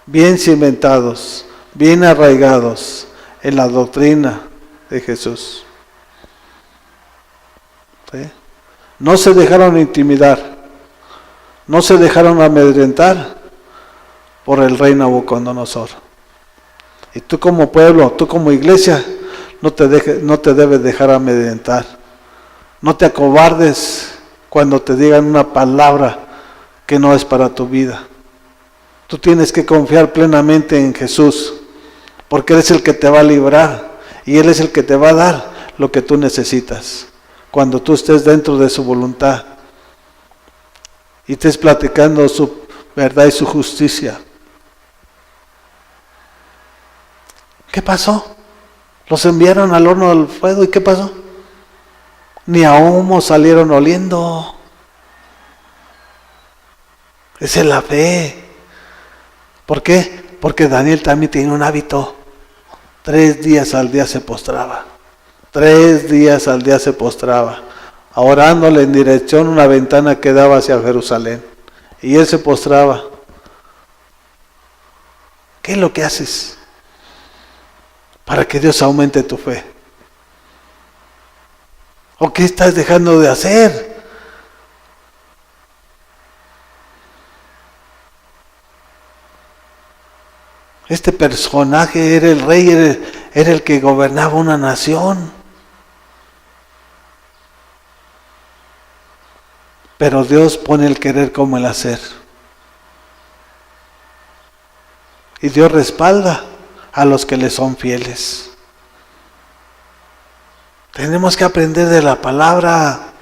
bien cimentados, bien arraigados en la doctrina de Jesús. ¿Sí? No se dejaron intimidar, no se dejaron amedrentar por el rey Nabucodonosor. Y tú como pueblo, tú como iglesia, no te debes dejar amedrentar. No te acobardes cuando te digan una palabra que no es para tu vida. Tú tienes que confiar plenamente en Jesús, porque Él es el que te va a librar y Él es el que te va a dar lo que tú necesitas. Cuando tú estés dentro de su voluntad y estés platicando su verdad y su justicia. ¿Qué pasó? Los enviaron al horno del fuego, ¿y qué pasó? Ni a humo salieron oliendo. Esa es la fe. ¿Por qué? Porque Daniel también tiene un hábito. 3 días al día se postraba. 3 días al día se postraba, orándole en dirección a una ventana que daba hacia Jerusalén. Y él se postraba. ¿Qué es lo que haces para que Dios aumente tu fe? ¿O qué estás dejando de hacer? Este personaje era el rey, era el que gobernaba una nación. Pero Dios pone el querer como el hacer. Y Dios respalda a los que le son fieles. Tenemos que aprender de la palabra.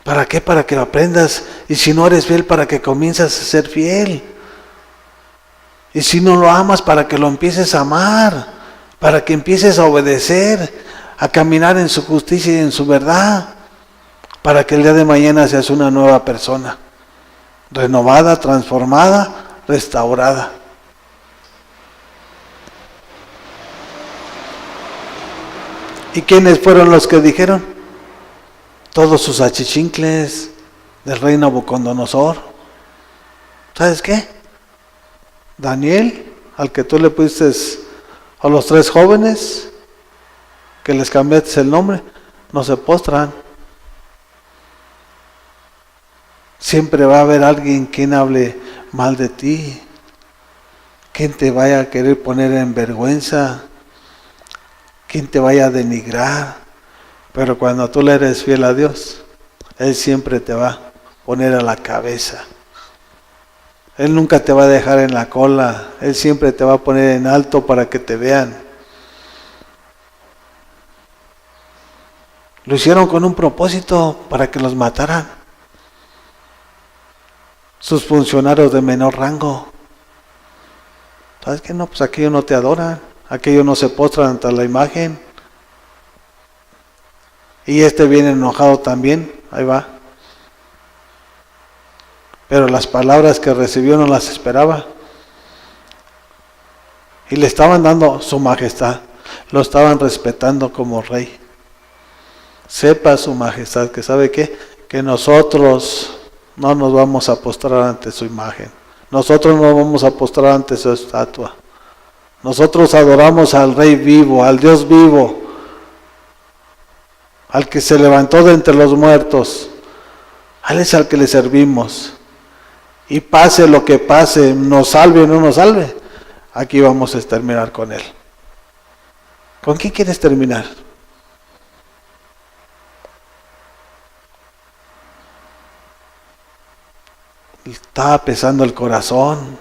¿Para qué? Para que lo aprendas. Y si no eres fiel, para que comiences a ser fiel. Y si no lo amas, para que lo empieces a amar. Para que empieces a obedecer, a caminar en su justicia y en su verdad. Para que el día de mañana seas una nueva persona. Renovada, transformada, restaurada. ¿Y quiénes fueron los que dijeron? Todos sus achichincles del rey Nabucodonosor. ¿Sabes qué? Daniel, al que tú le pusiste a los 3 jóvenes, que les cambiaste el nombre, no se postran. Siempre va a haber alguien quien hable mal de ti, quien te vaya a querer poner en vergüenza, quien te vaya a denigrar. Pero cuando tú le eres fiel a Dios, Él siempre te va a poner a la cabeza. Él nunca te va a dejar en la cola. Él siempre te va a poner en alto para que te vean. Lo hicieron con un propósito, para que los mataran. Sus funcionarios de menor rango. ¿Sabes qué? No, pues aquellos no te adoran. Aquellos no se postran ante la imagen. Y viene enojado también, ahí va. Pero las palabras que recibió no las esperaba. Y le estaban dando su majestad, lo estaban respetando como rey. Sepa su majestad que sabe qué, que nosotros no nos vamos a postrar ante su imagen. Nosotros no vamos a postrar ante su estatua. Nosotros adoramos al Rey vivo, al Dios vivo, al que se levantó de entre los muertos. A Él es al que le servimos. Y pase lo que pase, nos salve o no nos salve, aquí vamos a terminar con Él. ¿Con quién quieres terminar? Estaba pesando el corazón.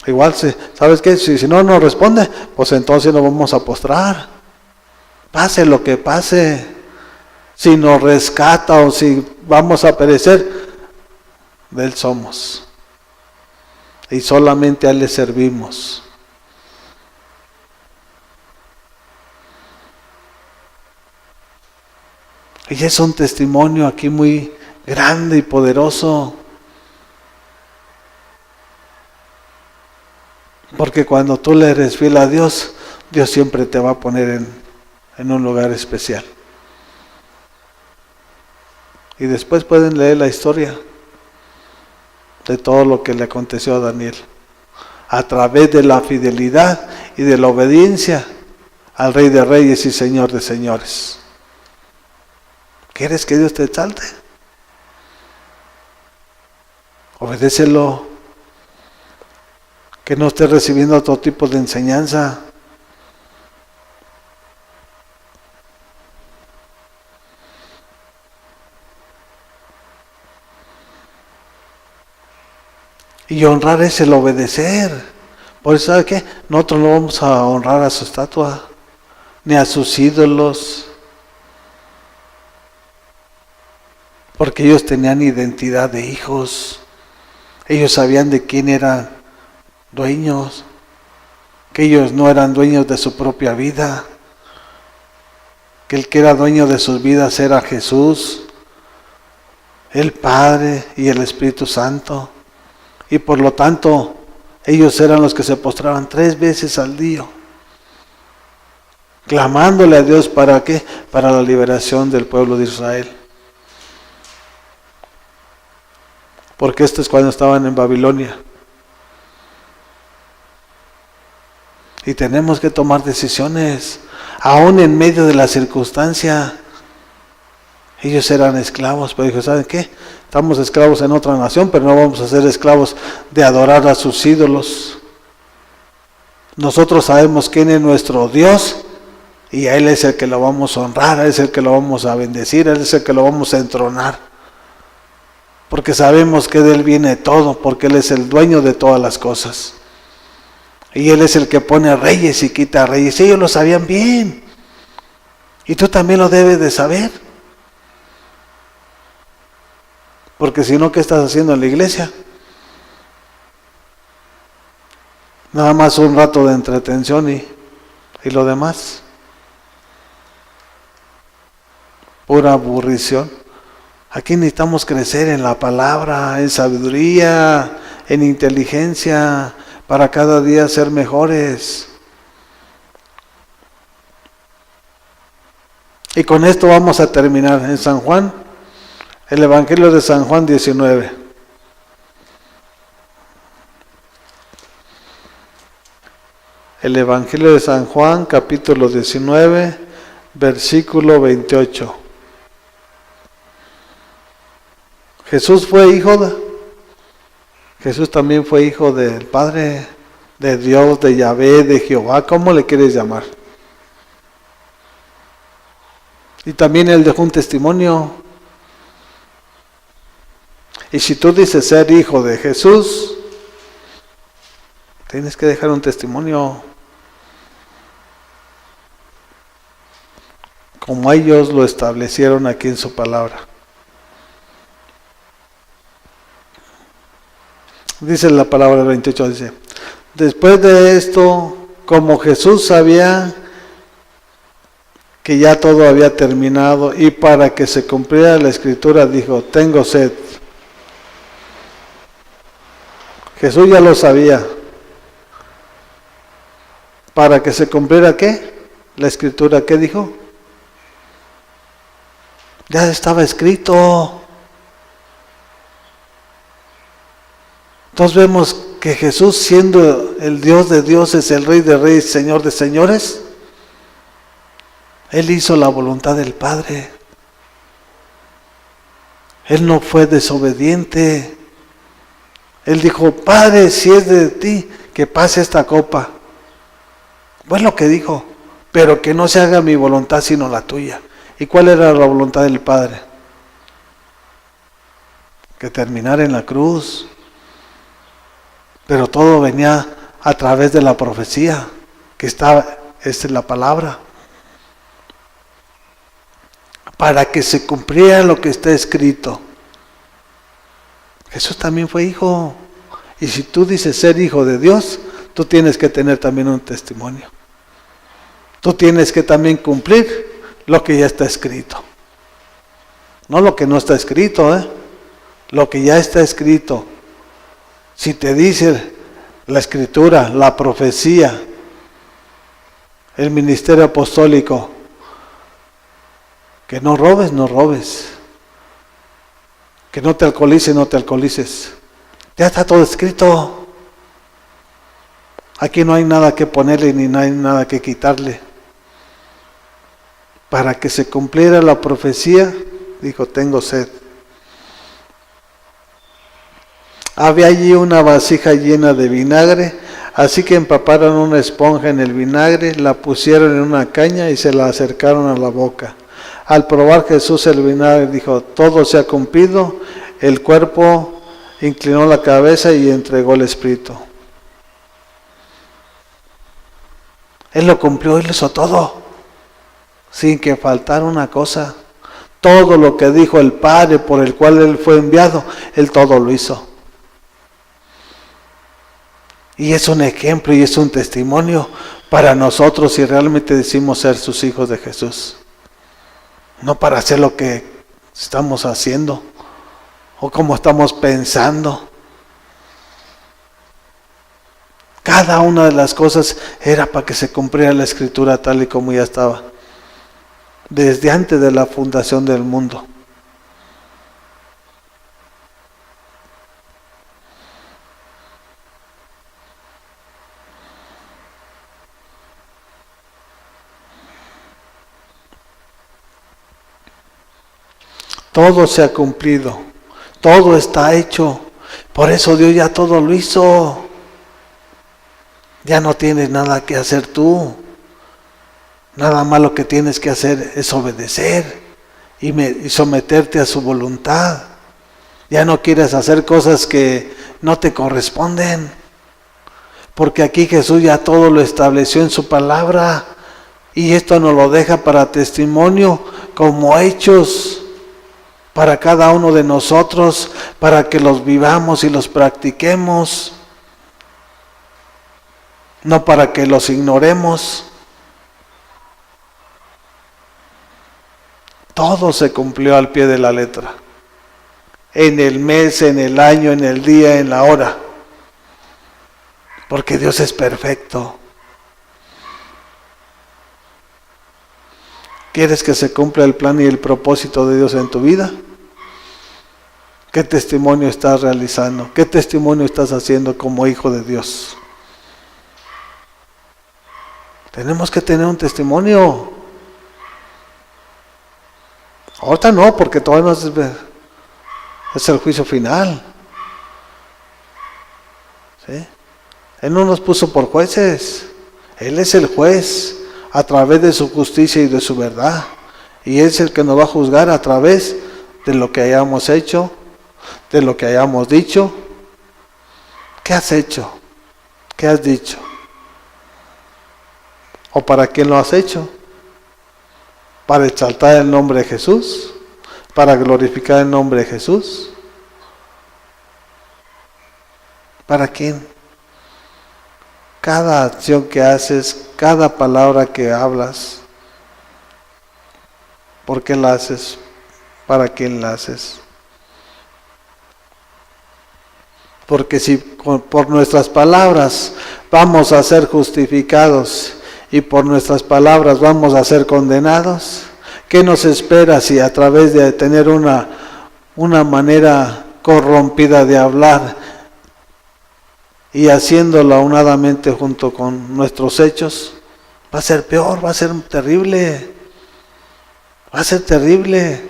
Igual, ¿sabes qué? Si no nos responde, pues entonces nos vamos a postrar. Pase lo que pase. Si nos rescata o si vamos a perecer, de Él somos. Y solamente a Él le servimos. Y es un testimonio aquí muy grande y poderoso. Porque cuando tú le eres fiel a Dios, Dios siempre te va a poner en un lugar especial. Y después pueden leer la historia de todo lo que le aconteció a Daniel. A través de la fidelidad y de la obediencia al Rey de Reyes y Señor de Señores. ¿Quieres que Dios te exalte? Obedécelo. Que no estés recibiendo otro tipo de enseñanza. Y honrar es el obedecer. Por eso, ¿sabe qué? Nosotros no vamos a honrar a su estatua, ni a sus ídolos. Porque ellos tenían identidad de hijos. Ellos sabían de quién eran dueños, que ellos no eran dueños de su propia vida, que el que era dueño de sus vidas era Jesús, el Padre y el Espíritu Santo, y por lo tanto ellos eran los que se postraban 3 veces al día, clamándole a Dios ¿para qué? Para la liberación del pueblo de Israel. Porque esto es cuando estaban en Babilonia. Y tenemos que tomar decisiones, aún en medio de la circunstancia. Ellos eran esclavos, pero dijo, ¿saben qué? Estamos esclavos en otra nación, pero no vamos a ser esclavos de adorar a sus ídolos. Nosotros sabemos quién es nuestro Dios, y a Él es el que lo vamos a honrar, a Él es el que lo vamos a bendecir, a Él es el que lo vamos a entronar. Porque sabemos que de Él viene todo, porque Él es el dueño de todas las cosas. Y Él es el que pone reyes y quita reyes. Ellos lo sabían bien. Y tú también lo debes de saber. Porque si no, ¿qué estás haciendo en la iglesia? Nada más un rato de entretención y lo demás. Pura aburrición. Aquí necesitamos crecer en la palabra, en sabiduría, en inteligencia, para cada día ser mejores. Y con esto vamos a terminar en San Juan, el Evangelio de San Juan 19. El Evangelio de San Juan, capítulo 19, versículo 28. Jesús también fue hijo del Padre, de Dios, de Yahvé, de Jehová, ¿cómo le quieres llamar? Y también Él dejó un testimonio. Y si tú dices ser hijo de Jesús, tienes que dejar un testimonio. Como ellos lo establecieron aquí en su palabra. Dice la palabra 28, dice, después de esto, como Jesús sabía que ya todo había terminado, y para que se cumpliera la escritura dijo, tengo sed. Jesús ya lo sabía. Para que se cumpliera ¿qué? La escritura, ¿qué dijo? Ya estaba escrito. Entonces vemos que Jesús, siendo el Dios de dioses, el Rey de reyes, Señor de señores, Él hizo la voluntad del Padre. Él no fue desobediente. Él dijo, Padre, si es de ti, que pase esta copa. Fue lo que dijo, pero que no se haga mi voluntad sino la tuya. ¿Y cuál era la voluntad del Padre? Que terminara en la cruz. Pero todo venía a través de la profecía, que estaba, esta es la palabra. Para que se cumpliera lo que está escrito. Jesús también fue hijo. Y si tú dices ser hijo de Dios, tú tienes que tener también un testimonio. Tú tienes que también cumplir lo que ya está escrito. No lo que no está escrito, lo que ya está escrito. Si te dice la escritura, la profecía, el ministerio apostólico, que no robes, no robes. Que no te alcoholices, no te alcoholices. Ya está todo escrito. Aquí no hay nada que ponerle ni no hay nada que quitarle. Para que se cumpliera la profecía, dijo, tengo sed. Había allí una vasija llena de vinagre, así que empaparon una esponja en el vinagre, la pusieron en una caña y se la acercaron a la boca. Al probar Jesús el vinagre, dijo, todo se ha cumplido. El cuerpo inclinó la cabeza y entregó el espíritu. Él lo cumplió, Él hizo todo, sin que faltara una cosa. Todo lo que dijo el Padre por el cual Él fue enviado, Él todo lo hizo. Y es un ejemplo y es un testimonio para nosotros si realmente decimos ser sus hijos de Jesús. No para hacer lo que estamos haciendo o como estamos pensando. Cada una de las cosas era para que se cumpliera la escritura tal y como ya estaba. Desde antes de la fundación del mundo. Todo se ha cumplido, todo está hecho, por eso Dios ya todo lo hizo. Ya no tienes nada que hacer tú, nada más lo que tienes que hacer es obedecer y someterte a su voluntad. Ya no quieres hacer cosas que no te corresponden, porque aquí Jesús ya todo lo estableció en su palabra y esto nos lo deja para testimonio como hechos para cada uno de nosotros, para que los vivamos y los practiquemos, no para que los ignoremos. Todo se cumplió al pie de la letra, en el mes, en el año, en el día, en la hora, porque Dios es perfecto. ¿Quieres que se cumpla el plan y el propósito de Dios en tu vida? ¿Qué testimonio estás realizando? ¿Qué testimonio estás haciendo como hijo de Dios? Tenemos que tener un testimonio. Ahorita no, porque todavía no es el juicio final. ¿Sí? Él no nos puso por jueces. Él es el juez a través de su justicia y de su verdad. Y Él es el que nos va a juzgar a través de lo que hayamos hecho, de lo que hayamos dicho. ¿Qué has hecho? ¿Qué has dicho? ¿O para quién lo has hecho? ¿Para exaltar el nombre de Jesús? ¿Para glorificar el nombre de Jesús? ¿Para quién? Cada acción que haces, cada palabra que hablas, ¿Por qué la haces? ¿Para quién la haces? Porque si por nuestras palabras vamos a ser justificados y por nuestras palabras vamos a ser condenados, ¿qué nos espera si a través de tener una manera corrompida de hablar y haciéndolo aunadamente junto con nuestros hechos, va a ser peor, va a ser terrible, va a ser terrible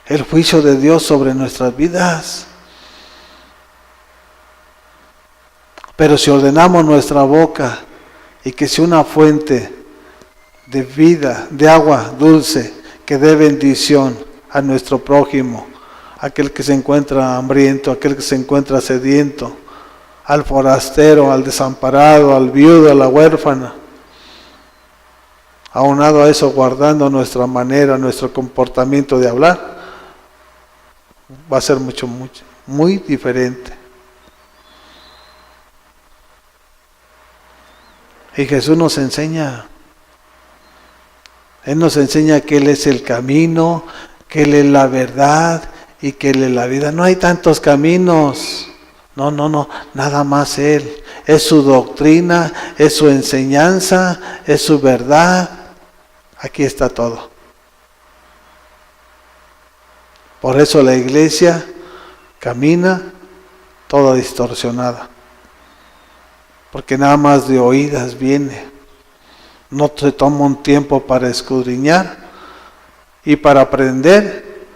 el juicio de Dios sobre nuestras vidas? Pero si ordenamos nuestra boca y que sea una fuente de vida, de agua dulce, que dé bendición a nuestro prójimo, aquel que se encuentra hambriento, aquel que se encuentra sediento, al forastero, al desamparado, al viudo, a la huérfana, aunado a eso guardando nuestra manera, nuestro comportamiento de hablar, va a ser muy diferente. Y Jesús nos enseña, Él nos enseña que Él es el camino, que Él es la verdad y que Él es la vida. No hay tantos caminos, no, nada más Él. Es su doctrina, es su enseñanza, es su verdad. Aquí está todo. Por eso la iglesia camina toda distorsionada. Porque nada más de oídas viene. No se toma un tiempo para escudriñar y para aprender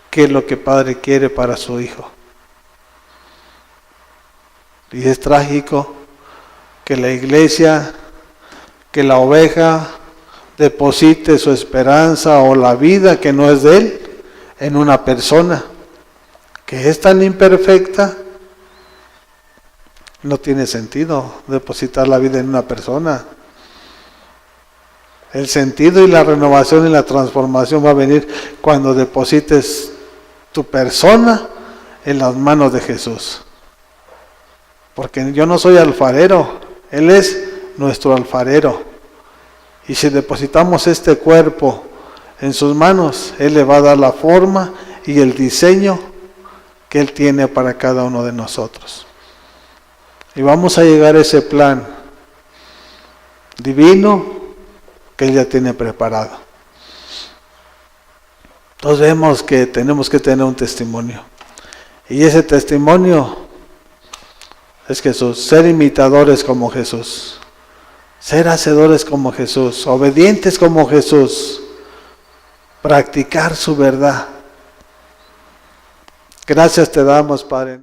qué es lo que Padre quiere para su Hijo. Y es trágico que la iglesia, que la oveja deposite su esperanza o la vida que no es de Él en una persona que es tan imperfecta. No tiene sentido depositar la vida en una persona. El sentido y la renovación y la transformación va a venir cuando deposites tu persona en las manos de Jesús. Porque yo no soy alfarero, Él es nuestro alfarero. Y si depositamos este cuerpo en sus manos, Él le va a dar la forma y el diseño que Él tiene para cada uno de nosotros. Y vamos a llegar a ese plan divino que Él ya tiene preparado. Entonces vemos que tenemos que tener un testimonio. Y ese testimonio es Jesús. Ser imitadores como Jesús. Ser hacedores como Jesús. Obedientes como Jesús. Practicar su verdad. Gracias te damos, Padre.